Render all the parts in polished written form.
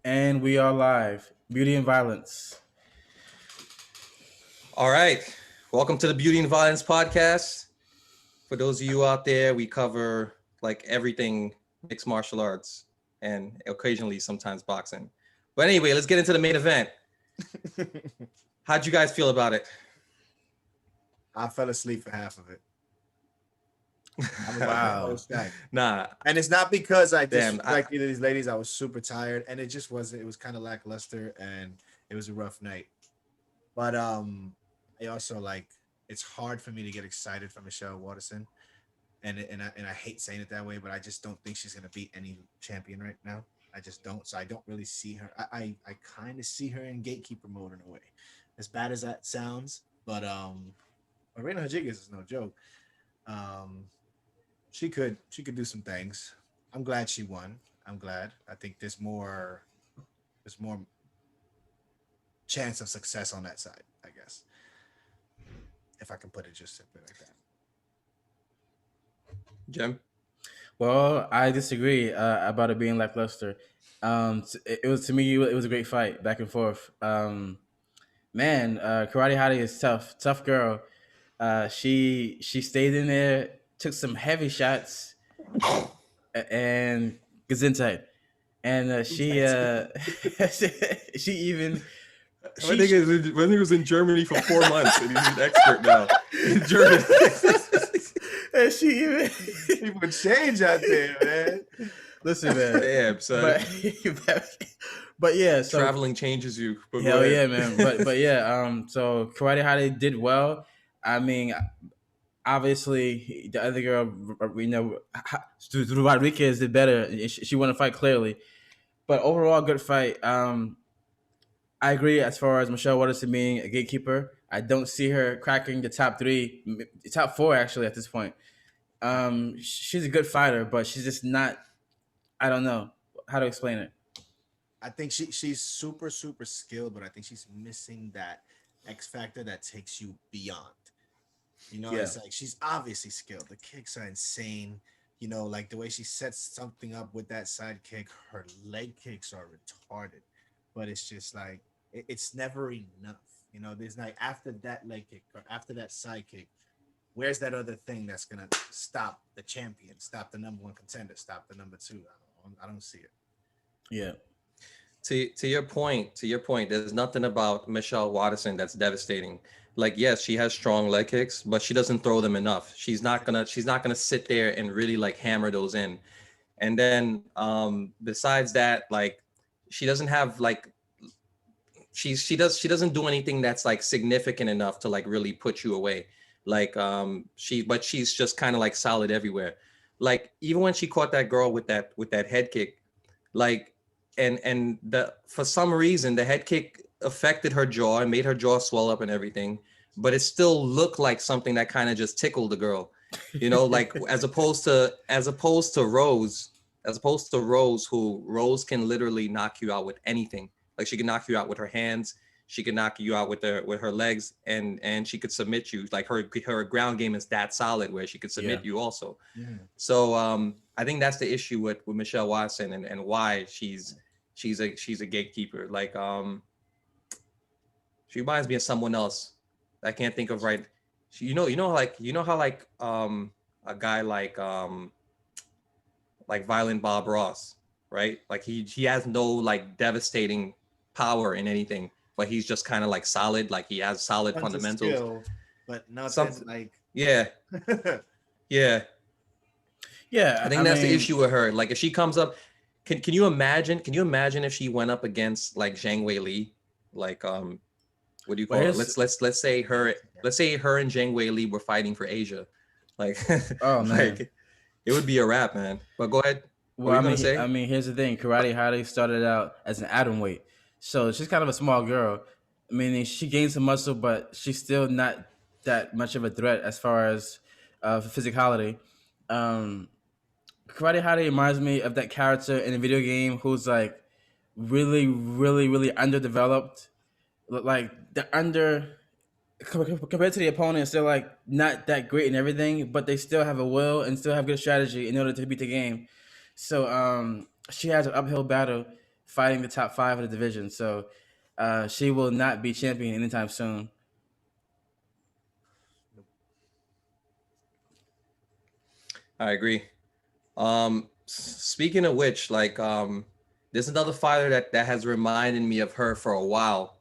And we are live. Beauty and violence. All right. Welcome to the Beauty and Violence podcast. For those of you out there, we cover like everything mixed martial arts and occasionally sometimes boxing. But anyway, let's get into the main event. How'd you guys feel about it? I fell asleep for half of it. I Wow. was stacked. Nah, And it's not because I damn. disrespect either of these ladies. I was super tired, and it just wasn't. It was kind of lackluster, and it was a rough night. But I also like it's hard for me to get excited for Michelle Waterson, and I hate saying it that way, but I just don't think she's gonna beat any champion right now. I just don't. So I don't really see her. I kind of see her in gatekeeper mode in a way, as bad as that sounds. But Marina Rodriguez is no joke. Um, she could do some things. I'm glad she won. I'm glad. I think there's more chance of success on that side, I guess. If I can put it just simply like that. Jim? Well, I disagree about it being lackluster. It was to me. It was a great fight, back and forth. Man, Karate Hottie is tough girl. She stayed in there, took some heavy shots, and gesundheit. And she even My she nigga was in Germany for 4 months and he's an expert now in German. and she even People change out there, man. listen, man. Damn, son. But yeah, so Traveling changes you. But hell yeah, man. But yeah, so Karate Hottie did well. I mean, obviously the other girl, Rodriguez did better. She won the fight clearly, but overall, good fight. I agree as far as Michelle Waterson being a gatekeeper. I don't see her cracking the top three, top four actually at this point. She's a good fighter, but she's just not. I don't know how to explain it. I think she's super skilled, but I think she's missing that X factor that takes you beyond. Yeah, It's like she's obviously skilled. The kicks are insane. Like the way she sets something up with that side kick, her leg kicks are retarded. But it's just like it's never enough. There's like after that leg kick or after that side kick, where's that other thing that's gonna stop the champion, stop the number one contender, stop the number two? I don't see it. yeah, To your point, there's nothing about Michelle Watterson that's devastating. Like, yes, she has strong leg kicks, but she doesn't throw them enough. She's not gonna sit there and really like hammer those in. And then besides that, like she doesn't have like she doesn't do anything that's like significant enough to like really put you away. Like she's just kind of like solid everywhere. Like even when she caught that girl with that head kick, like and the for some reason the head kick affected her jaw and made her jaw swell up and everything, but it still looked like something that kind of just tickled the girl, like as opposed to Rose, who Rose can literally knock you out with anything. Like she can knock you out with her hands, she can knock you out with her legs, and she could submit you. Like her ground game is that solid where she could yeah. submit you also. Mm. So I think that's the issue with Michelle Watson, and why she's a gatekeeper. Like she reminds me of someone else. I can't think of right. How a guy like Violent Bob Ross, right? Like he has no like devastating power in anything, but he's just kind of like solid. Like he has solid Tons of fundamentals. skill, but nothing Something, like. yeah, yeah. I Yeah. I think that's the mean, issue with her. Like if she comes up, can you imagine? Can you imagine if she went up against like Zhang Wei Li? Like what do you well, call it? here's Let's say her and Zhang Wei Li were fighting for Asia. Like oh man. like it would be a wrap, man. But go ahead. What were Well, you gonna I say? mean, here's the thing: Karate Hottie started out as an atom weight, so she's kind of a small girl. Meaning she gained some muscle, but she's still not that much of a threat as far as physicality. Um, Karate Hottie reminds me of that character in a video game who's like really, really, really underdeveloped. Like the under compared to the opponents, they're like not that great in everything, but they still have a will and still have good strategy in order to beat the game. So she has an uphill battle fighting the top 5 of the division. So she will not be champion anytime soon. I agree. Speaking of which, like, there's another fighter that has reminded me of her for a while.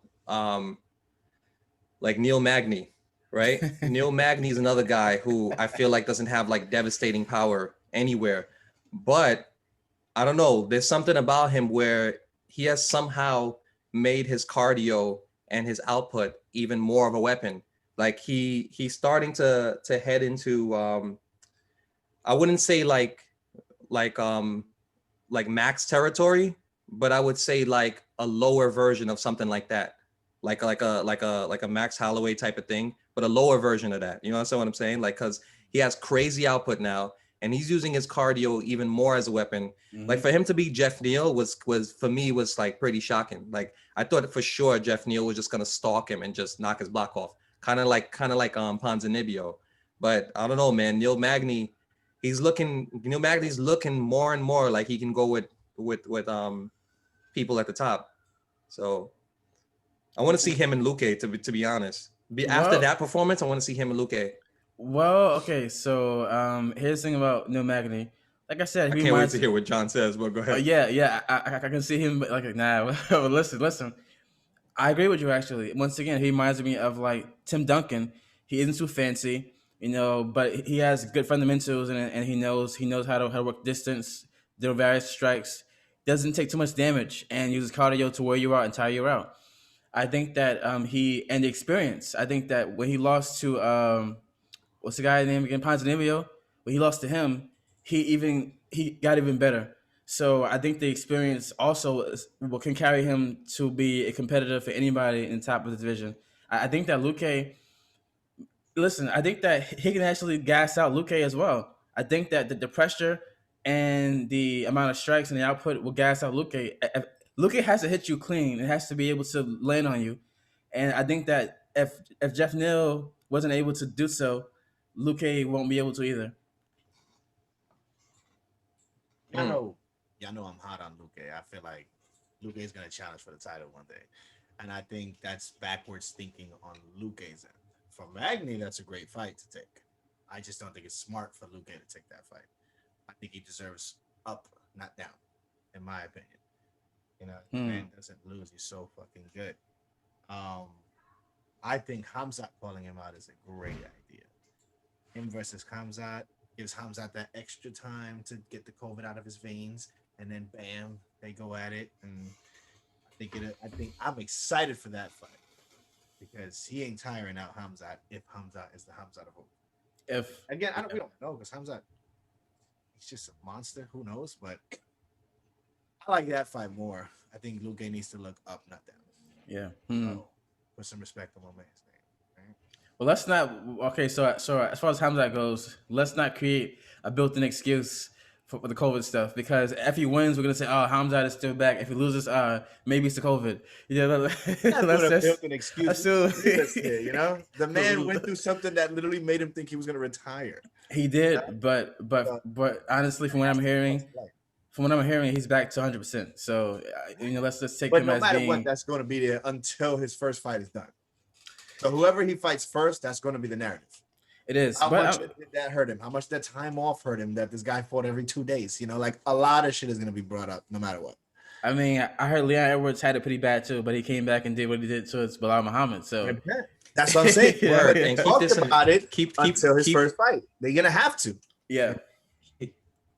Like Neil Magny, right? Neil Magny is another guy who I feel like doesn't have like devastating power anywhere, but I don't know. There's something about him where he has somehow made his cardio and his output even more of a weapon. Like he's starting to head into I wouldn't say like like max territory, but I would say like a lower version of something like that. Like a Max Holloway type of thing, but a lower version of that. You know what I'm saying? Like, cause he has crazy output now and he's using his cardio even more as a weapon. Like for him to beat Jeff Neal was for me was like pretty shocking. Like I thought for sure Jeff Neal was just gonna stalk him and just knock his block off. Kind of like Ponzinibbio. But I don't know, man. Neil Magny's looking more and more like he can go with people at the top. So I want to see him and Luque, to be honest. After that performance, I want to see him and Luque. Well, okay, so here's the thing about Neil Magny. Like I said, I can't wait to hear what John says, but go ahead. Yeah, I can see him like nah. listen. I agree with you actually. Once again, he reminds me of like Tim Duncan. He isn't too fancy, but he has good fundamentals and he knows how to work distance, do various strikes. Doesn't take too much damage and uses cardio to wear you out and tire you out. I think that the experience. I think that when he lost to what's the guy's name again, Ponzinibbio, when he lost to him, he got even better. So I think the experience also can carry him to be a competitor for anybody in the top of the division. I think that Luque, listen, I think that he can actually gas out Luque as well. I think that the pressure and the amount of strikes and the output will gas out Luque. Luque has to hit you clean. It has to be able to land on you. And I think that if Jeff Neal wasn't able to do so, Luque won't be able to either. Y'all know I'm hot on Luque. I feel like Luque is gonna challenge for the title one day, and I think that's backwards thinking on Luque's end. For Magny, that's a great fight to take. I just don't think it's smart for Luque to take that fight. I think he deserves up, not down, in my opinion. The man doesn't lose. He's so fucking good. I think Hamzat calling him out is a great idea. Him versus Hamzat gives Hamzat that extra time to get the COVID out of his veins, and then bam, they go at it. And I think I'm excited for that fight because he ain't tiring out Hamzat if Hamzat is the Hamzat of old. We don't know because Hamzat, he's just a monster. Who knows? But I like that fight more. I think Luque needs to look up, not down. Yeah. So, put some respect on my man's name. Right? Well, let's not. Okay, so as far as Hamzat goes, let's not create a built-in excuse for the COVID stuff because if he wins, we're gonna say, "Oh, Hamzat is still back." If he loses, maybe it's the COVID. Yeah, that's built-in excuse. The man went through something that literally made him think he was gonna retire. He did, but honestly, from what I'm hearing. He's back to 100%. So, let's just take him as being. But no matter what, that's going to be there until his first fight is done. So whoever he fights first, that's going to be the narrative. It is. How much did that hurt him? How much that time off hurt him that this guy fought every 2 days? Like a lot of shit is going to be brought up no matter what. I mean, I heard Leon Edwards had it pretty bad too, but he came back and did what he did to Bilal Muhammad. So that's what I'm saying. And keep about it until his first fight. They're going to have to. Yeah.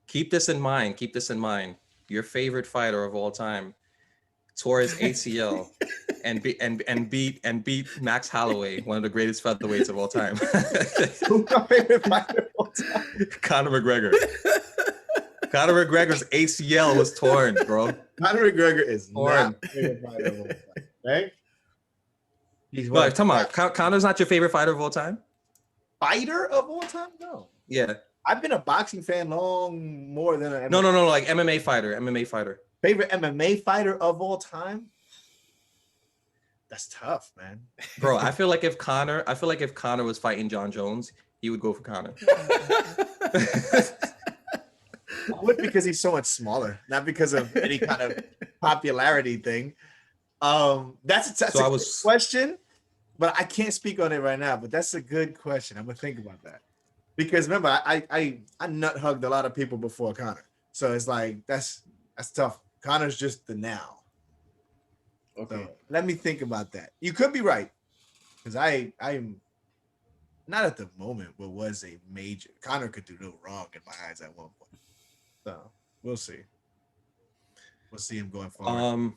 Keep this in mind. Your favorite fighter of all time tore his ACL and beat Max Holloway, one of the greatest featherweights of all time. Who's my favorite fighter of all time? Conor McGregor. Conor McGregor's ACL was torn, bro. Conor McGregor is not my favorite fighter of all time. Right? But come on, Conor's not your favorite fighter of all time? Fighter of all time? No. Yeah. I've been a boxing fan more than a no, like MMA fighter. Favorite MMA fighter of all time? That's tough, man. Bro, I feel like if Conor was fighting John Jones, he would go for Conor. I would because he's so much smaller, not because of any kind of popularity thing. That's So a I good was question, but I can't speak on it right now. But that's a good question. I'm gonna think about that because remember, I nut hugged a lot of people before Connor, so it's like that's tough. Connor's just the now. Okay. So let me think about that. You could be right because I'm not at the moment, but was a major Connor could do no wrong in my eyes at one point. So we'll see. We'll see him going forward. um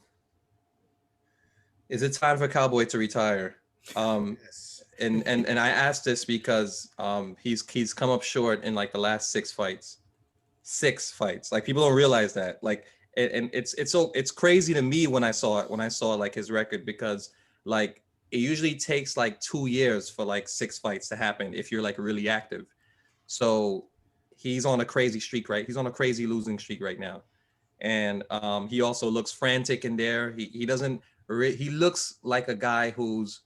is it time for Cowboy to retire? Um Yes. and I asked this because he's come up short in like the last six fights. Six fights. Like people don't realize that. Like and it's crazy to me when I saw like his record because like it usually takes like 2 years for like six fights to happen if you're like really active. So he's on a crazy streak, right? He's on a crazy losing streak right now. And he also looks frantic in there. He doesn't he looks like a guy who's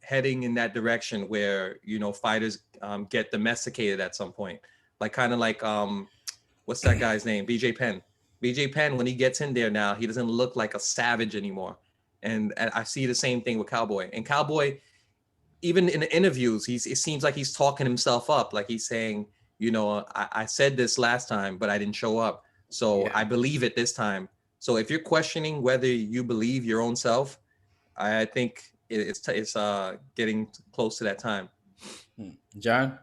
heading in that direction where fighters get domesticated at some point, like kind of like what's that guy's name? BJ Penn. BJ Penn, when he gets in there now, he doesn't look like a savage anymore. And I see the same thing with Cowboy. And Cowboy, even in the interviews, it seems like he's talking himself up, like he's saying, I said this last time, but I didn't show up. So Yeah. I believe it this time. So if you're questioning whether you believe your own self, I think it's getting close to that time. John.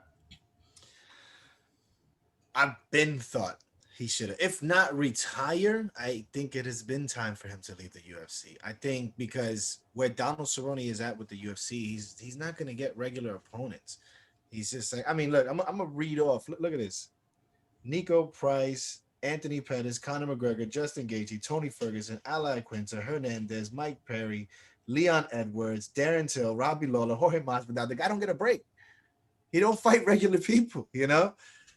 I've been thought he should have, if not retire, I think it has been time for him to leave the UFC. I think because where Donald Cerrone is at with the UFC, he's not going to get regular opponents. He's just like, I mean, look, I'm gonna read off. Look at this: Nico Price, Anthony Pettis, Conor McGregor, Justin Gaethje, Tony Ferguson, Ally Quinter, Hernandez, Mike Perry, Leon Edwards, Darren Till, Robbie Lawler, Jorge Masvidal. The guy don't get a break. He don't fight regular people, you know.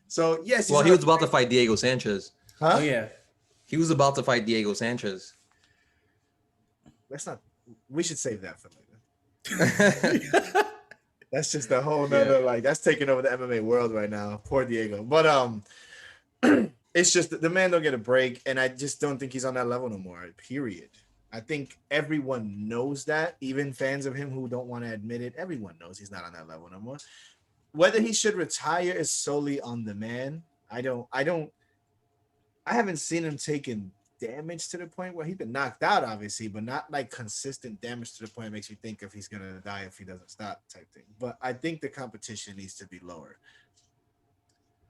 So yes, he's Well, on he a was about to fight Diego Sanchez. Oh huh? yeah. He was about to fight Diego Sanchez. Let's not. We should save that for later. Yeah, That's just a whole nother like that's taking over the MMA world right now. Poor Diego. But it's just the man don't get a break, and I just don't think he's on that level no more. Period. I think everyone knows that, even fans of him who don't want to admit it. Everyone knows he's not on that level no more. Whether he should retire is solely on the man. I haven't seen him taking damage to the point where he's been knocked out, obviously, but not like consistent damage to the point that makes you think if he's gonna die if he doesn't stop type thing. But I think the competition needs to be lower.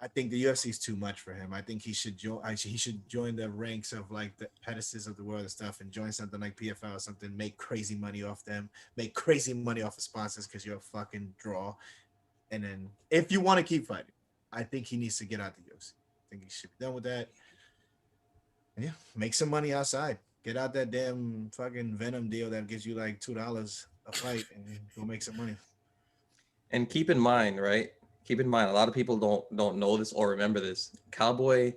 I think the UFC is too much for him. I think he should join. He should join the ranks of like the Pettises of the world and stuff, and join something like PFL or something. Make crazy money off them. Make crazy money off of sponsors because you're a fucking draw. And then if you want to keep fighting, I think he needs to get out the UFC. I think he should be done with that. And yeah, make some money outside. Get out that damn fucking Venom deal that gives you like $2 a fight and go make some money. and keep in mind, right? Keep in mind, a lot of people don't know this or remember this. Cowboy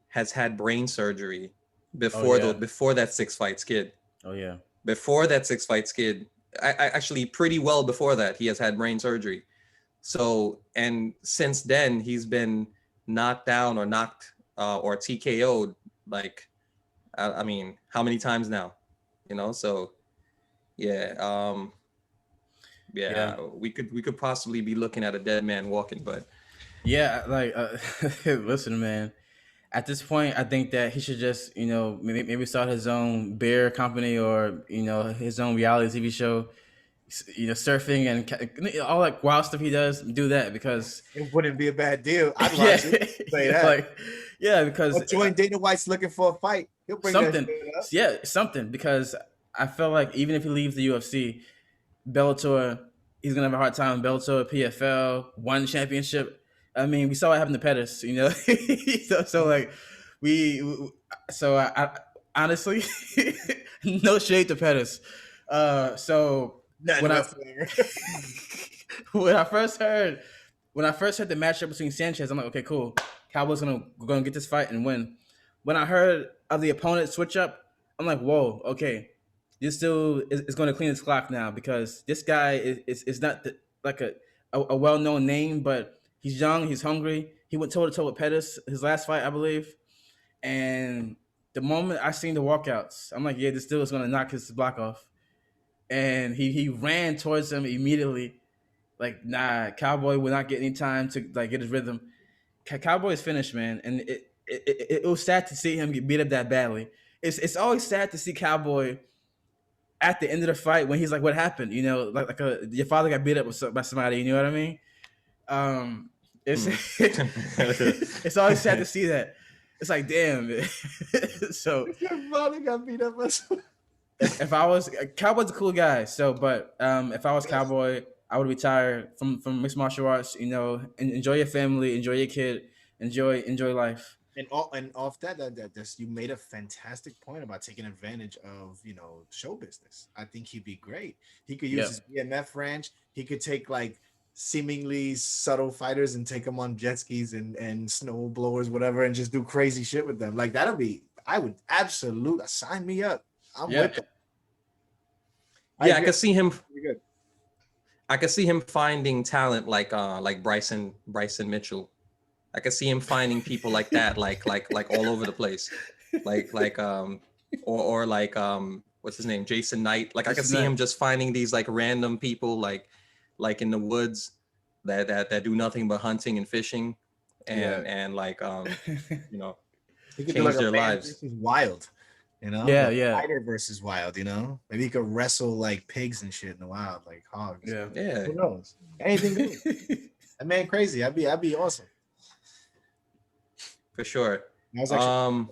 has had brain surgery before yeah. before that six fight skid. Oh yeah. Before that six fight skid, I actually pretty well before that he has had brain surgery. So and since then he's been knocked down or knocked or TKO'd like I mean how many times now? So yeah, Yeah. yeah, we could possibly be looking at a dead man walking, but Yeah. Like, listen, man. At this point, I think that he should just, maybe start his own beer company or his own reality TV show. Surfing and all that wild stuff he does. Do that because It wouldn't be a bad deal. I'd yeah, watch it. Say that. like yeah, because Or join Dana White's looking for a fight. He'll bring that something, shit up. yeah, something. Because I feel like even if he leaves the UFC, Bellator, he's gonna have a hard time. Bellator, PFL, one championship. I mean, we saw what happened to Pettis. So like we, so I honestly, no shade to Pettis. So None when I whatsoever. when I first heard the matchup between Sanchez, I'm like, okay, cool. Cowboys gonna get this fight and win. When I heard of the opponent switch up, I'm like, whoa, okay, this still is going to clean his clock now because this guy is not like a well known name, but He's young. He's hungry. He went toe to toe with Pettis his last fight, I believe. And the moment I seen the walkouts, I'm like, yeah, this dude is gonna knock his block off. And he ran towards him immediately. Like, nah, Cowboy will not get any time to like get his rhythm. Cowboy is finished, man, and it was sad to see him get beat up that badly. It's always sad to see Cowboy at the end of the fight when he's like, "What happened?" You know, your father got beat up by somebody. You know what I mean? It's it's always sad to see that. It's like, damn. So Your father got beat up by somebody. if I was Cowboy's a cool guy, so but if I was Cowboy, I would retire from mixed martial arts. You know, enjoy your family, enjoy your kid, enjoy life. And off that's you made a fantastic point about taking advantage of show business. I think he'd be great. He could use Yeah. his BMF ranch. He could take like seemingly subtle fighters and take them on jet skis and snow blowers, whatever, and just do crazy shit with them. Like I would absolutely sign me up. I'm Yeah. with it. Yeah, I agree. could see him. Pretty good. I could see him finding talent like Bryson Mitchell. I could see him finding people like that, like all over the place, or what's his name, Jason Knight. Like I could Jason see him Knight. just finding these like random people like in the woods that do nothing but hunting and fishing, and Yeah. you know He could change do like their a man lives. versus wild, Yeah, like yeah. fighter versus wild, Maybe he could wrestle like pigs and shit in the wild, like hogs. Yeah. Yeah, Who knows? Anything goes. That man crazy. I'd be awesome. for sure. I was actually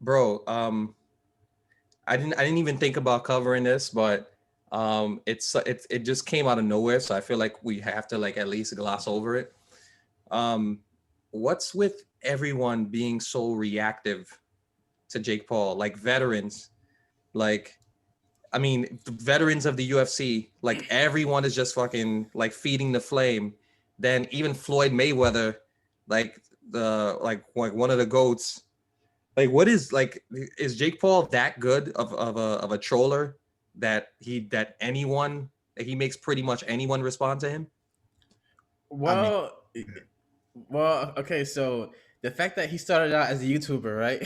Bro, I didn't even think about covering this, but it just came out of nowhere, so I feel like we have to like at least gloss over it. What's with everyone being so reactive to Jake Paul, like veterans, like I mean, the veterans of the UFC, like everyone is just fucking like feeding the flame. Then even Floyd Mayweather, like one of the goats. Like, what is is Jake Paul that good of a troller that he makes pretty much anyone respond to him? Well, okay. So the fact that he started out as a YouTuber, right?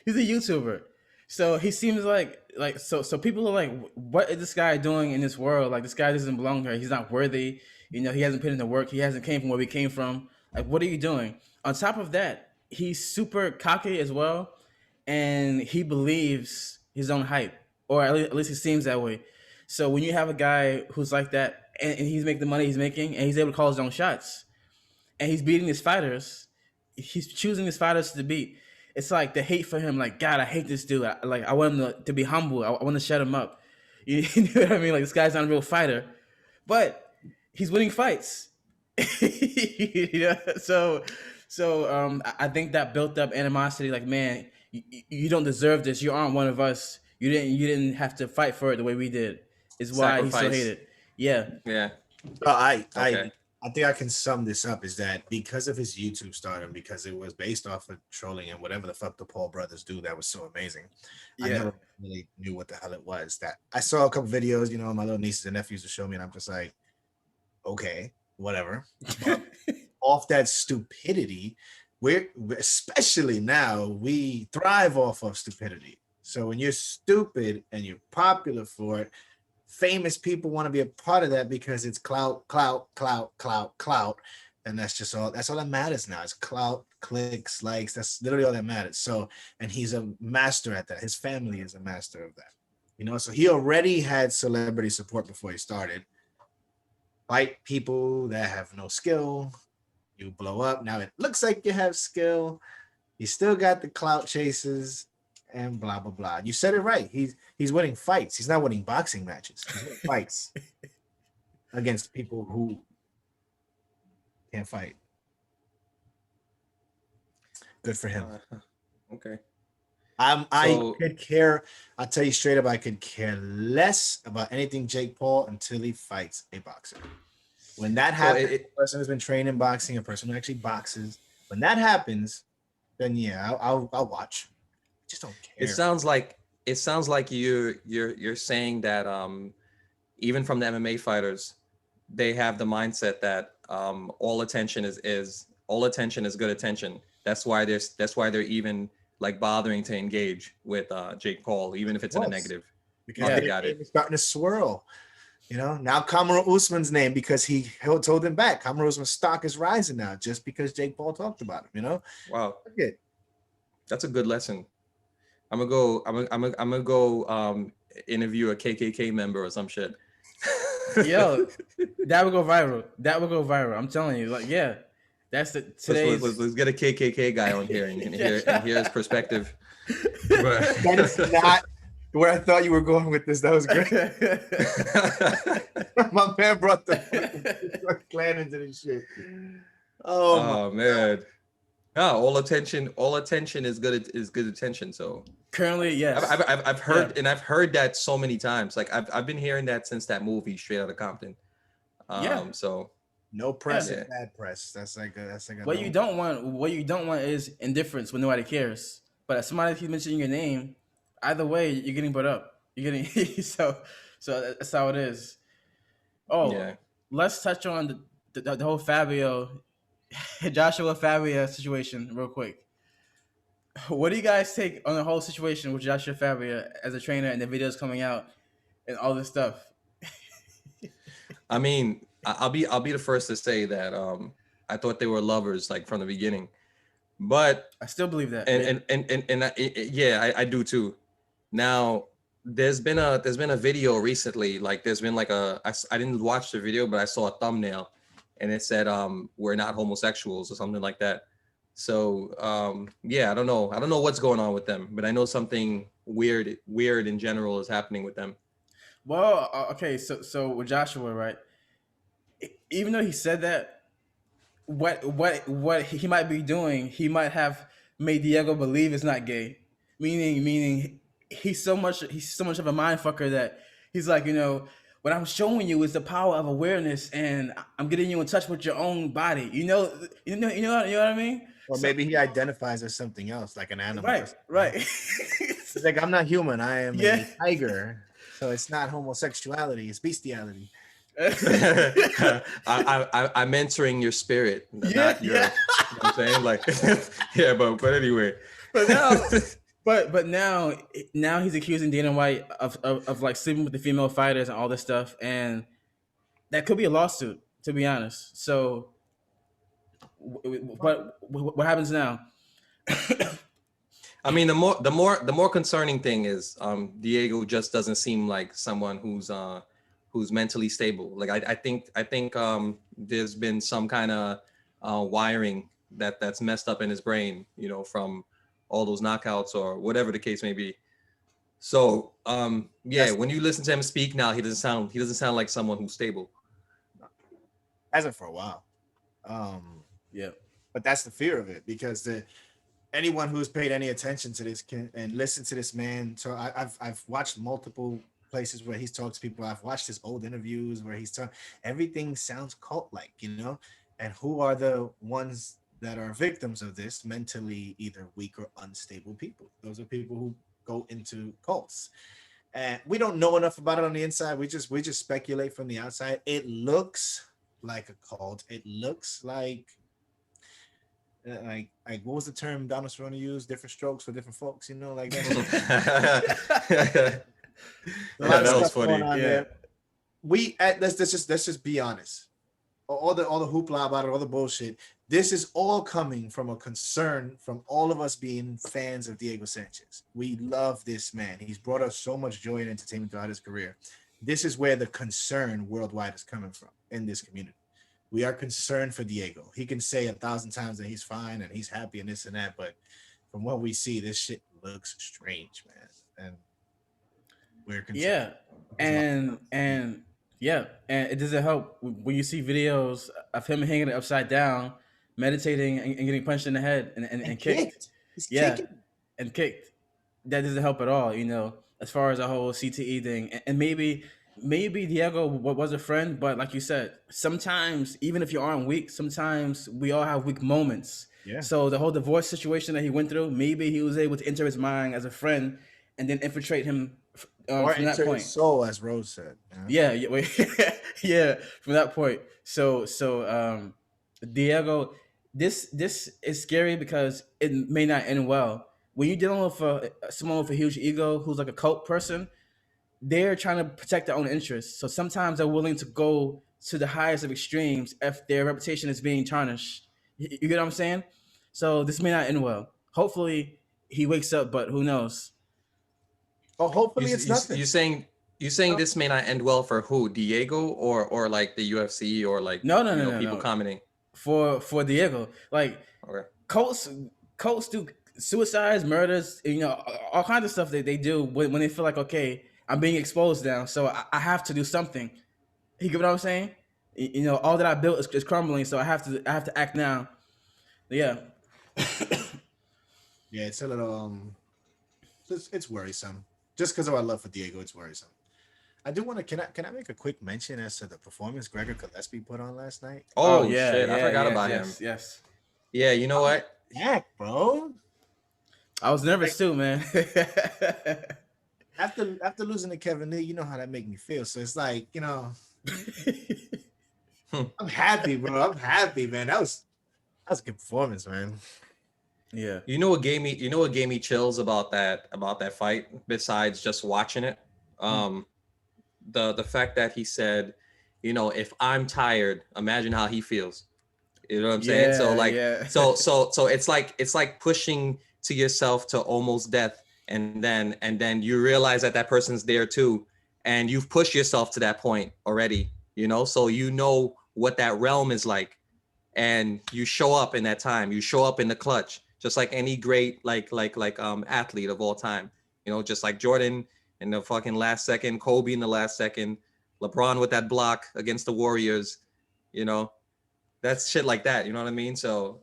He's a YouTuber, so he seems like so people are like, what is this guy doing in this world? Like this guy doesn't belong here. He's not worthy. You know, he hasn't put in the work. He hasn't came from where we came from. Like, what are you doing? On top of that, he's super cocky as well, and he believes his own hype, or at least it seems that way. So when you have a guy who's like that, and he's making the money he's making, and he's able to call his own shots, and he's beating his fighters, he's choosing his fighters to beat. It's like the hate for him. Like, God, I hate this dude. I want him to be humble. I want to shut him up. You know what I mean? Like, this guy's not a real fighter, but he's winning fights. I think that built up animosity. Like, man, you don't deserve this. You aren't one of us. You didn't have to fight for it the way we did. Is why he's so Sacrifice. hated. Yeah. Yeah. I Okay. I think I can sum this up is that because of his YouTube stardom, because it was based off of trolling and whatever the fuck the Paul brothers do, that was so amazing. I Yeah. never really knew what the hell it was. That I saw a couple videos, my little nieces and nephews would show me, and I'm just like, okay, whatever. But off that stupidity, we're especially now, we thrive off of stupidity. So when you're stupid and you're popular for it, famous people want to be a part of that because it's clout, and that's all that matters now. It's clout, clicks, likes. That's literally all that matters. So, and he's a master at that. His family is a master of that. So he already had celebrity support before he started. Fight people that have no skill, you blow up. Now it looks like you have skill. You still got the clout chases and blah blah blah. You said it right. He's winning fights. He's not winning boxing matches. He's winning fights against people who can't fight. Good for him. Okay. I could care. I'll tell you straight up. I could care less about anything Jake Paul until he fights a boxer. When that happens, a person who's been trained in boxing, a person who actually boxes. When that happens, then yeah, I'll watch. Just don't care. It sounds like you're saying that even from the MMA fighters, they have the mindset that all attention is all attention is good attention. That's why they're even like bothering to engage with Jake Paul, even if it's in a negative. Because Okay, their got name it. is starting to swirl. You know, now Kamaru Usman's name, because he told him back. Kamaru Usman's stock is rising now just because Jake Paul talked about him. You know, Wow, good. that's a good lesson. I'm gonna go. I'm gonna go interview a KKK member or some shit. Yo, that would go viral. That would go viral. I'm telling you, like, yeah, that's the today's. Let's get a KKK guy on here and hear his perspective. But That is not where I thought you were going with this. That was great. My man brought the clan into this shit. Oh, oh man. Yeah, all attention is good attention. So Currently, yes. I've heard and I've heard that so many times. Like I've been hearing that since that movie Straight Outta Compton. Yeah. So no press Yeah. and bad press. That's like a What you don't want is indifference when nobody cares. But if somebody keeps mentioning your name, either way, you're getting put up. You're getting so that's how it is. Oh, yeah. let's touch on the whole Fabio, Joshua Fabio situation real quick. What do you guys take on the whole situation with Joshua Fabio as a trainer and the videos coming out and all this stuff? I mean, I'll be the first to say that I thought they were lovers like from the beginning. But I still believe that. yeah, I do too. Now there's been a video recently, like there's been like I didn't watch the video, but I saw a thumbnail and it said we're not homosexuals or something like that. So yeah, I don't know what's going on with them, but I know something weird in general is happening with them. Well, okay, so with Joshua, right? Even though he said that, what he might be doing, he might have made Diego believe it's not gay. Meaning he's so much of a mind fucker that he's like, what I'm showing you is the power of awareness, and I'm getting you in touch with your own body. You know what I mean? Or maybe he identifies as something else, like an animal. Right. He's like, I'm not human. I am a tiger. So it's not homosexuality. It's bestiality. I'm entering your spirit, not your. You know what I'm saying? Like, yeah, but anyway. But now he's accusing Dana White of like sleeping with the female fighters and all this stuff, and that could be a lawsuit, to be honest. So, what happens now? I mean, the more concerning thing is Diego just doesn't seem like someone who's mentally stable. Like I think there's been some kind of wiring that's messed up in his brain, from all those knockouts or whatever the case may be. So yeah, when you listen to him speak now, he doesn't sound like someone who's stable. Hasn't for a while. Yeah. But that's the fear of it, because anyone who's paid any attention to this and listened to this man. So I've watched multiple places where he's talked to people. I've watched his old interviews where he's talking. Everything sounds cult-like, And who are the ones that are victims of this? Mentally either weak or unstable people. Those are people who go into cults. And we don't know enough about it on the inside. We just speculate from the outside. It looks like a cult. It looks like what was the term Donald Cerrone used? Different strokes for different folks, like that. That was funny. Yeah. Let's just be honest. All the hoopla about it, all the bullshit. This is all coming from a concern from all of us being fans of Diego Sanchez. We love this man. He's brought us so much joy and entertainment throughout his career. This is where the concern worldwide is coming from in this community. We are concerned for Diego. He can say 1,000 times that he's fine and he's happy and this and that, but from what we see, this shit looks strange, man. And we're concerned. Yeah, and it doesn't help when you see videos of him hanging upside down, meditating and getting punched in the head and kicked. Kicking. And kicked. That doesn't help at all, as far as the whole CTE thing. And maybe Diego was a friend, but like you said, sometimes even if you aren't weak, sometimes we all have weak moments. Yeah. So the whole divorce situation that he went through, maybe he was able to enter his mind as a friend and then infiltrate him Or from that enter his point. soul, as Rose said. Yeah, yeah, wait, yeah. From that point, so Diego, this is scary because it may not end well. When you're dealing with someone with a huge ego who's like a cult person, they're trying to protect their own interests. So sometimes they're willing to go to the highest of extremes if their reputation is being tarnished. You get what I'm saying? So this may not end well. Hopefully he wakes up, but who knows? Oh, You hopefully s- it's you s- nothing. you saying this may not end well for who? Diego or like the UFC or like No, no, no, no, people no. commenting. For Diego, like Okay. cults cults do suicides, murders, all kinds of stuff that they do when they feel like, okay, I'm being exposed now, so I have to do something. You get what I'm saying? All that I built is crumbling, so I have to act now. Yeah, Yeah, it's a little it's worrisome. Just because of our love for Diego, it's worrisome. I do want to. Can I make a quick mention as to the performance Gregor Gillespie put on last night? Oh Oh yeah, shit, I yeah, forgot yes, about him. yes, yes. Yeah, you know what? Heck, bro. I was nervous Like, too, man. after losing to Kevin Lee, you know how that make me feel. So it's like, I'm happy, bro. I'm happy, man. That was a good performance, man. Yeah, You know what gave me chills about that fight besides just watching it? Um the fact that he said, if I'm tired, imagine how he feels. You know what I'm saying? So yeah, like yeah. so it's like pushing to yourself to almost death, and then you realize that person's there too, and you've pushed yourself to that point already, so you know what that realm is like, and you show up in that time. You show up in the clutch, just like any great athlete of all time. Just like Jordan in the fucking last second, Kobe in the last second, LeBron with that block against the Warriors. You know, that's shit like that. You know what I mean? So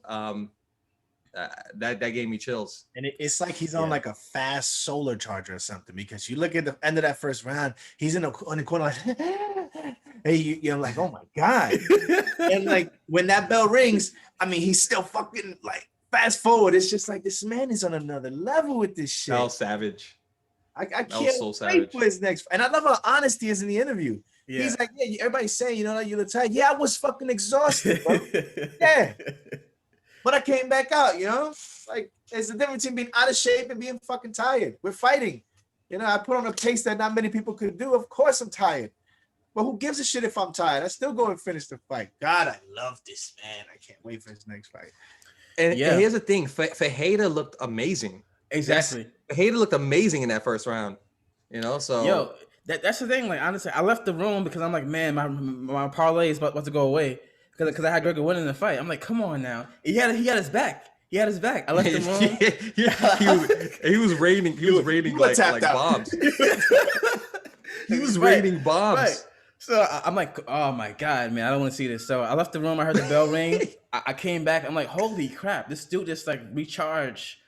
that gave me chills. And it's like he's on Yeah. like a fast solar charger or something, because you look at the end of that first round, he's on the corner like, hey, you're like, oh my god. And like when that bell rings, I mean, he's still fucking like fast forward. It's just like this man is on another level with this shit. That was savage. I That can't was so wait savage. for his next. And I love how honest he is in the interview. Yeah. He's like, yeah, everybody's saying, like you look tired. Yeah, I was fucking exhausted, bro. Yeah. But I came back out, Like, there's a difference between being out of shape and being fucking tired. We're fighting. I put on a pace that not many people could do. Of course I'm tired. But who gives a shit if I'm tired? I still go and finish the fight. God, I love this man. I can't wait for his next fight. And, Yeah. and here's the thing, Fajeda looked amazing. Exactly. Fajeda looked amazing in that first round. So Yo, that's the thing. Like, honestly, I left the room because I'm like, man, my parlay is about to go away because I had Gregor winning the fight. I'm like, come on now. He had his back. He had his back. I left the room. he was raining. He was raining like bombs. He was raining bombs. Right. So I'm like, oh my god, man, I don't want to see this. So I left the room. I heard the bell ring. I came back. I'm like, holy crap, this dude just like recharged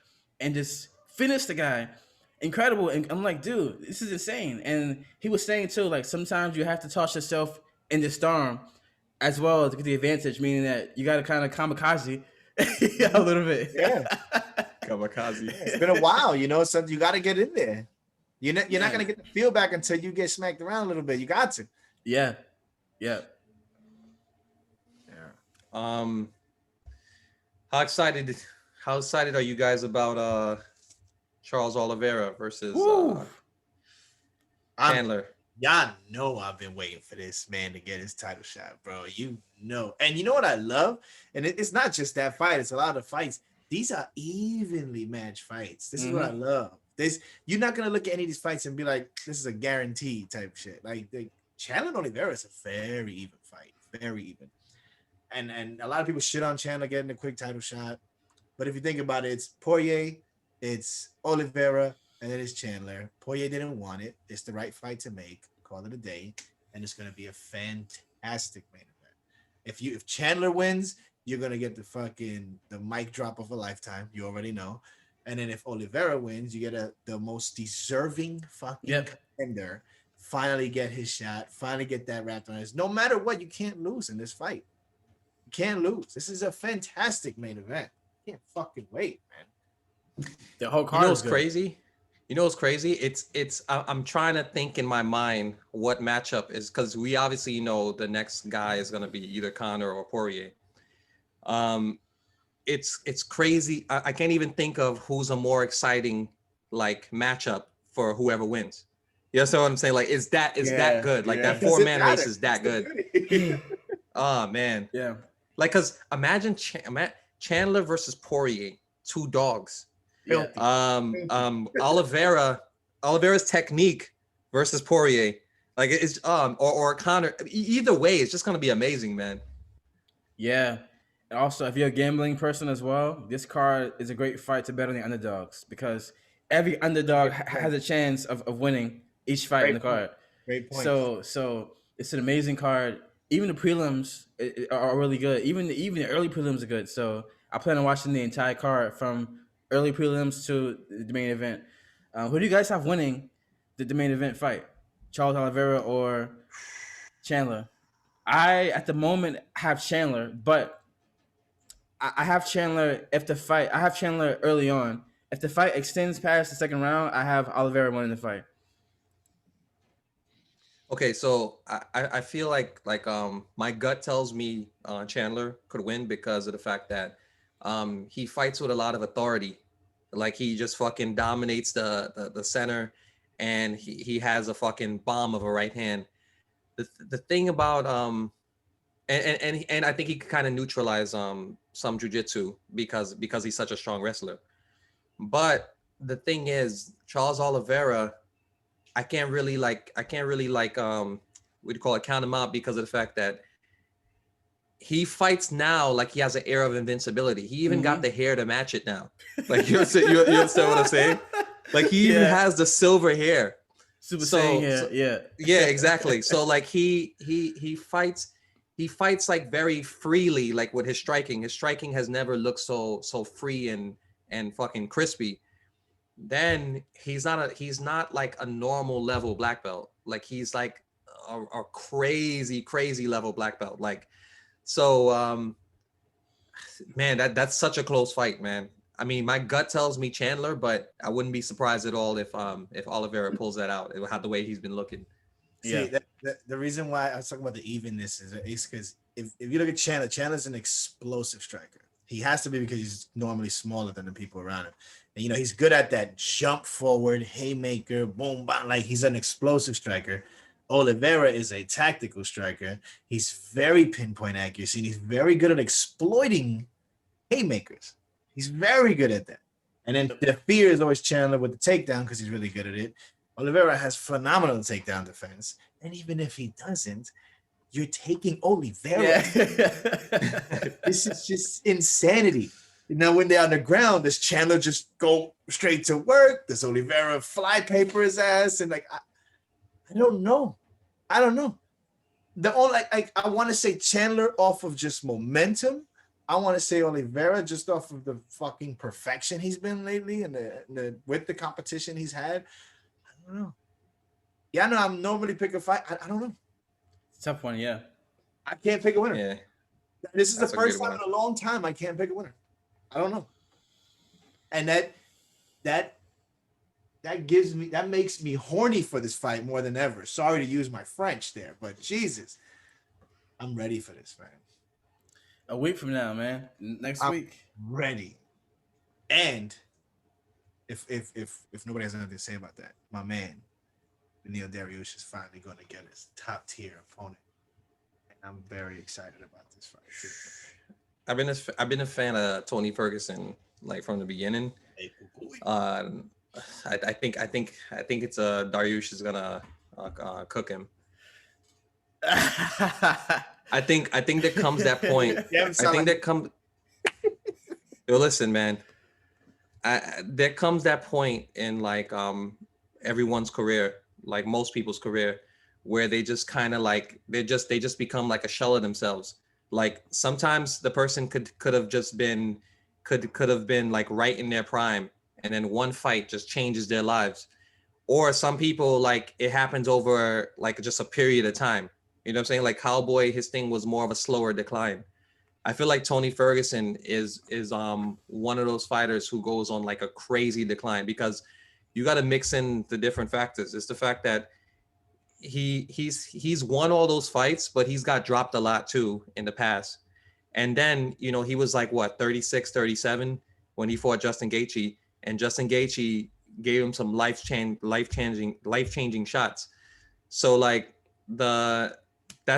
and just finished the guy. Incredible. And I'm like, dude, this is insane. And he was saying too, like sometimes you have to toss yourself in the storm as well to get the advantage, meaning that you got to kind of kamikaze a little bit. Yeah. Kamikaze. It's been a while, so you got to get in there. You're not going to get the feel back until you get smacked around a little bit. You got to. Yeah. Yeah. How excited are you guys about Charles Oliveira versus Chandler? Y'all know I've been waiting for this man to get his title shot, bro. And you know what I love? And it's not just that fight. It's a lot of fights. These are evenly matched fights. This is what I love. You're not going to look at any of these fights and be like, this is a guaranteed type shit. Like, Chandler and Oliveira is a very even fight. Very even. And a lot of people shit on Chandler getting a quick title shot. But if you think about it, it's Poirier, it's Oliveira, and then it's Chandler. Poirier didn't want it. It's the right fight to make. Call it a day. And it's going to be a fantastic main event. If Chandler wins, you're going to get the mic drop of a lifetime. You already know. And then if Oliveira wins, you get the most deserving fucking contender. Finally get his shot. Finally get that wrapped on his. No matter what, you can't lose in this fight. You can't lose. This is a fantastic main event. Can't fucking wait, man. The whole You card know is what's good. crazy? You know what's crazy? I'm trying to think in my mind what matchup is, because we obviously know the next guy is gonna be either Connor or Poirier. Um, it's crazy. I can't even think of who's a more exciting like matchup for whoever wins. You know what I'm saying? Like, is that Yeah, good? Like yeah. that It four doesn't man race matter. is That's that the good. beauty. Oh man, Yeah. like, cause imagine Chandler versus Poirier, two dogs. Yeah. Filthy. Filthy. Oliveira's technique versus Poirier, like it's or Connor. Either way, it's just gonna be amazing, man. Yeah. And also, if you're a gambling person as well, this card is a great fight to bet on the underdogs because every underdog Good point. has a chance of winning each fight in the Great point. card. Great point. So it's an amazing card. Even the prelims are really good. Even the early prelims are good. So I plan on watching the entire card from early prelims to the main event. Who do you guys have winning the main event fight? Charles Oliveira or Chandler? I at the moment have Chandler, but I have Chandler if the fight. I have Chandler early on. If the fight extends past the second round, I have Oliveira winning the fight. Okay, so I feel like my gut tells me Chandler could win because of the fact that he fights with a lot of authority. Like, he just fucking dominates the center, and he has a fucking bomb of a right hand. The thing about and I think he could kind of neutralize some jujitsu because he's such a strong wrestler. But the thing is, Charles Oliveira, I can't really what do you call it, count him out because of the fact that he fights now like he has an air of invincibility. He even got the hair to match it now. Like, you understand what I'm saying? Like, he even Yeah, has the silver hair. Super Saiyan So, here. so Yeah, yeah, exactly. So like he fights like very freely, like with his striking. His striking has never looked so free and fucking crispy. Then he's not like a normal level black belt. Like, he's like a crazy level black belt. Like, so man, that's such a close fight, man. I mean, my gut tells me Chandler, but I wouldn't be surprised at all if Oliveira pulls that out. It will have the way he's been looking. yeah, See, the reason why I was talking about the evenness is because if you look at Chandler, Chandler's an explosive striker. He has to be because he's normally smaller than the people around him. And, he's good at that jump forward, haymaker, boom, bang. Like, he's an explosive striker. Oliveira is a tactical striker. He's very pinpoint accuracy, and he's very good at exploiting haymakers. He's very good at that. And then the fear is always Chandler with the takedown because he's really good at it. Oliveira has phenomenal takedown defense. And even if he doesn't, you're taking Oliveira. yeah. This is just insanity. Now, when they're on the ground, does Chandler just go straight to work? Does Oliveira fly paper his ass? And I don't know. I don't know. The only I want to say Chandler off of just momentum. I want to say Oliveira just off of the fucking perfection he's been lately and with the competition he's had. I don't know. Yeah, I know I'm normally pick a fight. I don't know. Tough one. Yeah. I can't pick a winner. Yeah, This is the that's a first good time one. in a long time I can't pick a winner. I don't know. And that makes me horny for this fight more than ever. Sorry to use my French there, but Jesus, I'm ready for this, man. A week from now, man. Next I'm week. ready. And if nobody has anything to say about that, my man, Neil Dariush is finally going to get his top tier opponent, and I'm very excited about this fight too. I've been a fan of Tony Ferguson like from the beginning. Uh, I think it's Dariush is gonna cook him. I think there comes that point. Yeah, I think there comes. Yo, listen, man. There comes that point in like everyone's career, like most people's career, where they just kind of like they just become like a shell of themselves. Like, sometimes the person could have been like right in their prime, and then one fight just changes their lives. Or some people, like, it happens over like just a period of time. You know what I'm saying? Like Cowboy, his thing was more of a slower decline. I feel like Tony Ferguson is one of those fighters who goes on like a crazy decline because you got to mix in the different factors. It's the fact that he's won all those fights, but he's got dropped a lot too in the past. And then, he was like what, 36, 37 when he fought Justin Gaethje, and Justin Gaethje gave him some life changing shots. So like that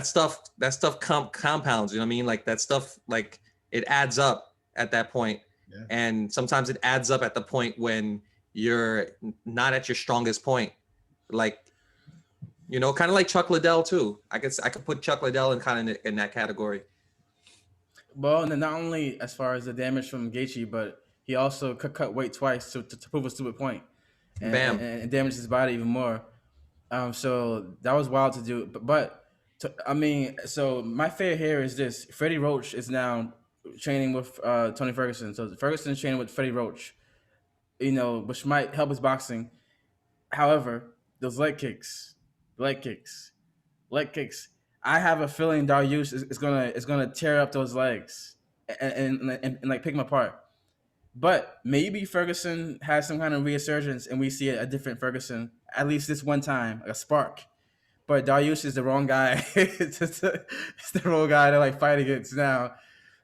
stuff compounds, you know what I mean? Like that stuff, like it adds up at that point. Yeah. And sometimes it adds up at the point when you're not at your strongest point. Like, kind of like Chuck Liddell too. I could put Chuck Liddell in that category. Well, and then not only as far as the damage from Gaethje, but he also cut weight twice to prove a stupid point, and, Bam. and damaged his body even more. So that was wild to do. So my fear here is this: Freddie Roach is now training with Tony Ferguson. So Ferguson is training with Freddie Roach, which might help his boxing. However, those leg kicks. I have a feeling Dariush is gonna tear up those legs and like pick them apart. But maybe Ferguson has some kind of resurgence and we see a different Ferguson at least this one time, like a spark. But Dariush is the wrong guy. It's the wrong guy to like fight against now.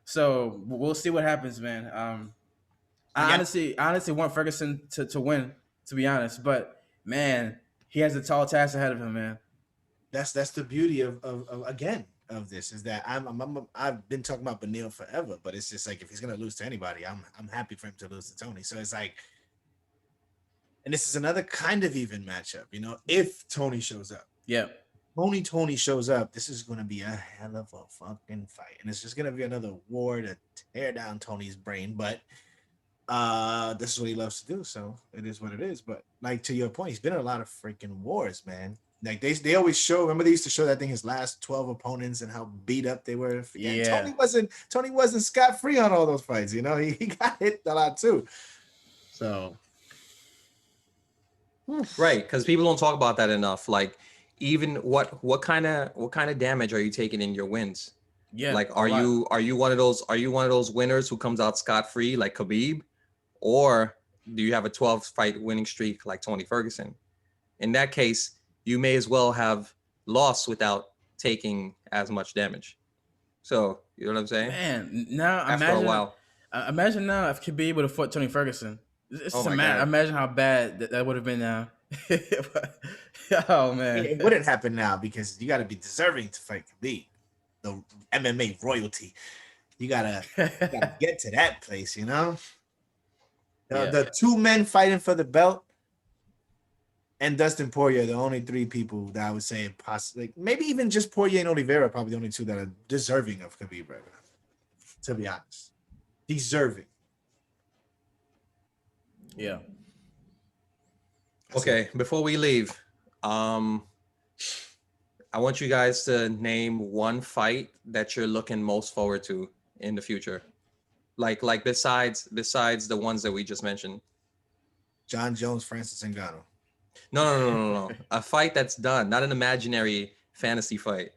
So we'll see what happens, man. I honestly want Ferguson to win, to be honest. But man, he has a tall task ahead of him, man. That's the beauty of this is that I've been talking about Beneil forever, but it's just like if he's gonna lose to anybody, I'm happy for him to lose to Tony. So it's like, and this is another kind of even matchup, if Tony shows up. Yeah. Tony shows up, this is gonna be a hell of a fucking fight, and it's just gonna be another war to tear down Tony's brain. But this is what he loves to do, so it is what it is. But like to your point, he's been in a lot of freaking wars, man. Like they always show. Remember they used to show that thing his last 12 opponents and how beat up they were. Yeah. Tony wasn't scot free on all those fights. He got hit a lot too. So right, because people don't talk about that enough. Like even what kind of damage are you taking in your wins? Yeah. Like are you one of those winners who comes out scot free like Khabib, or do you have a 12 fight winning streak like Tony Ferguson? In that case, you may as well have lost without taking as much damage. So, you know what I'm saying? Man, now after a while. Imagine now if Khabib would have fought Tony Ferguson. God. Imagine how bad that would have been now. Oh, man. It wouldn't happen now because you got to be deserving to fight Khabib, the MMA royalty. You gotta get to that place, The two men fighting for the belt and Dustin Poirier, the only three people that I would say possibly, maybe even just Poirier and Oliveira, probably the only two that are deserving of Khabib right now. To be honest, deserving. Yeah. Okay, before we leave, I want you guys to name one fight that you're looking most forward to in the future, like besides the ones that we just mentioned. John Jones, Francis Ngannou. No. A fight that's done, not an imaginary fantasy fight.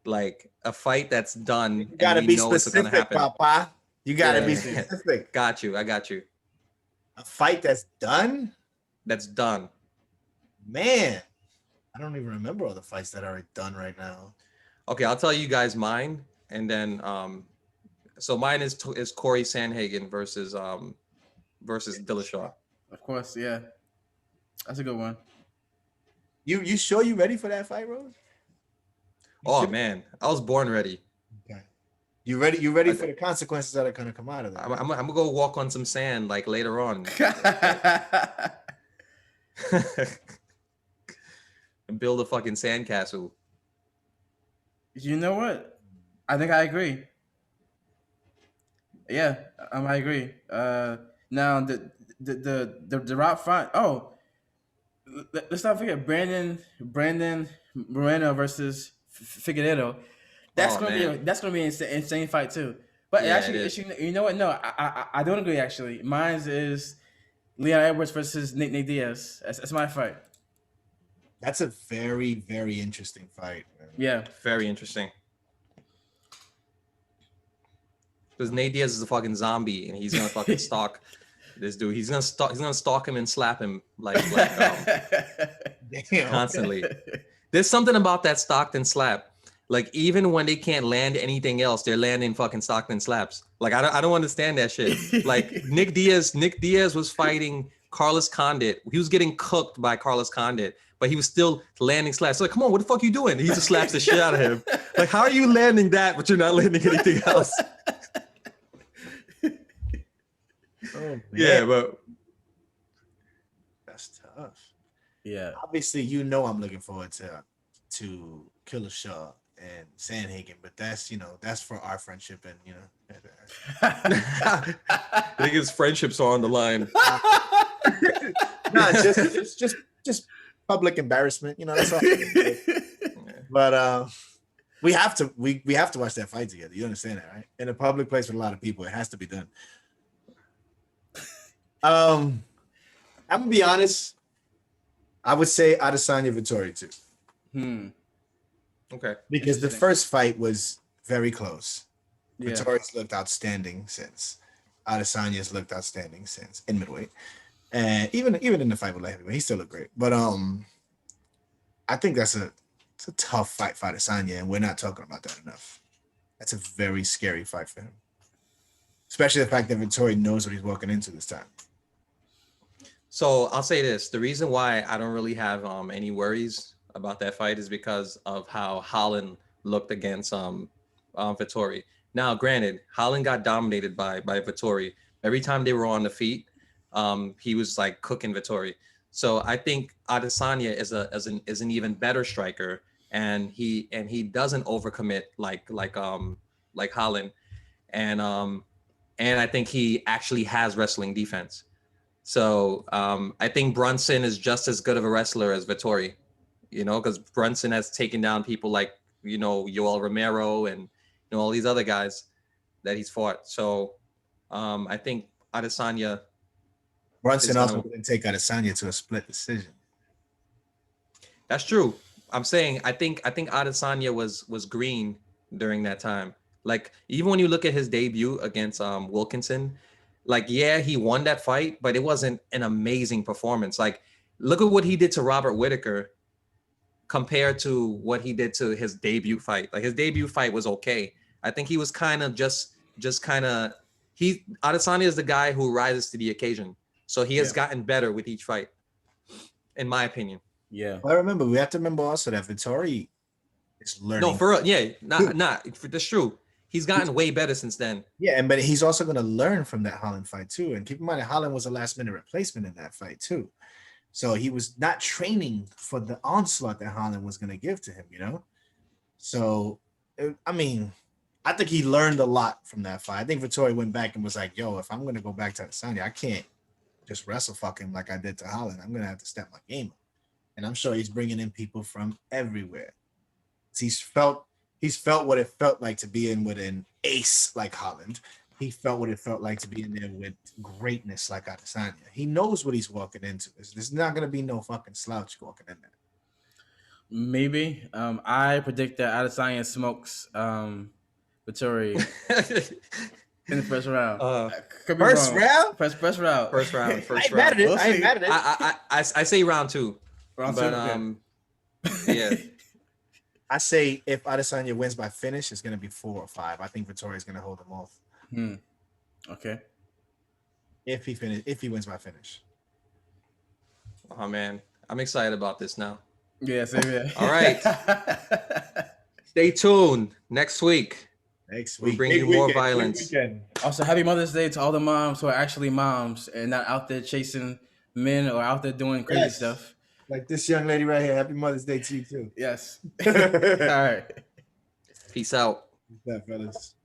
Like a fight that's done. You gotta be specific, Papa. You gotta be specific. Got you. I got you. A fight that's done? That's done. Man, I don't even remember all the fights that are done right now. Okay, I'll tell you guys mine, and then so mine is Corey Sandhagen versus Dillashaw. Of course, yeah. That's a good one. You sure you ready for that fight, Rose? Man, I was born ready. Okay. You ready for the consequences that are gonna come out of that? I'm gonna go walk on some sand like later on. And build a fucking sandcastle. You know what? I think I agree. Yeah, I agree. Now the Rock fight. Oh, let's not forget Brandon Moreno versus Figueiredo. That's gonna be an insane fight too. But Yeah, actually, you know what? No, I don't agree. Actually, mine is Leon Edwards versus Nate Diaz. That's my fight. That's a very, very interesting fight, man. Yeah, Very interesting. Because Nate Diaz is a fucking zombie and he's gonna fucking stalk This dude, he's gonna stalk him and slap him Damn. constantly. There's something about that Stockton slap. Like even when they can't land anything else, they're landing fucking Stockton slaps. Like I don't understand that shit. Like Nick Diaz was fighting Carlos Condit. He was getting cooked by Carlos Condit, but he was still landing slaps. So like, come on, what the fuck you doing? He just slaps the shit out of him. Like, how are you landing that, but you're not landing anything else? Oh, man. Yeah, but That's tough. Yeah. Obviously, you know I'm looking forward to Killer Shaw and Sandhagen, but that's that's for our friendship and I think his friendships are on the line. no, just public embarrassment. That's all. But we have to watch that fight together. You understand that, right? In a public place with a lot of people, it has to be done. I'm gonna be honest. I would say Adesanya Vettori too. Okay. Because the first fight was very close. Yeah. Vettori's looked outstanding since. Adesanya's looked outstanding since in middleweight. And even in the fight with light heavyweight, he still looked great. But I think it's a tough fight for Adesanya, and we're not talking about that enough. That's a very scary fight for him. Especially the fact that Vettori knows what he's walking into this time. So I'll say this: the reason why I don't really have any worries about that fight is because of how Holland looked against Vettori. Now, granted, Holland got dominated by Vettori. Every time they were on the feet, he was like cooking Vettori. So I think Adesanya is an even better striker, and he doesn't overcommit like Holland, and I think he actually has wrestling defense. So I think Brunson is just as good of a wrestler as Vettori, because Brunson has taken down people like Yoel Romero and all these other guys that he's fought. So I think Adesanya. Brunson also didn't take Adesanya to a split decision. That's true. I'm saying I think Adesanya was green during that time. Like even when you look at his debut against Wilkinson, like yeah, he won that fight, but it wasn't an amazing performance. Like look at what he did to Robert Whittaker compared to what he did to his debut fight. Like his debut fight was okay. I think he was kind of Adesanya is the guy who rises to the occasion. So he has gotten better with each fight, in my opinion. Yeah. Well, we have to remember also that Vettori is learning. No, for real, yeah, that's true. He's gotten way better since then. Yeah, but he's also going to learn from that Holland fight too. And keep in mind that Holland was a last-minute replacement in that fight too. So he was not training for the onslaught that Holland was going to give to him, So, I think he learned a lot from that fight. I think Vettori went back and was like, yo, if I'm going to go back to Adesanya, I can't just wrestle fuck him like I did to Holland. I'm going to have to step my game up. And I'm sure he's bringing in people from everywhere. He's felt what it felt like to be in with an ace like Holland. He felt what it felt like to be in there with greatness like Adesanya. He knows what he's walking into. There's not going to be no fucking slouch walking in there. Maybe. I predict that Adesanya smokes Vettori in the first round. First round? First round. First round. I ain't mad at it. I ain't mad at it. I say round two. Yeah. I say if Adesanya wins by finish, it's going to be 4 or 5. I think Vettori is going to hold him off. Okay. If he wins by finish. Oh man, I'm excited about this now. Yeah, same here. All right. Stay tuned. Next week. We'll bring you more violence. Also, happy Mother's Day to all the moms who are actually moms and not out there chasing men or out there doing crazy stuff. Like this young lady right here. Happy Mother's Day to you too. Yes. All right. Peace out. Peace out, fellas.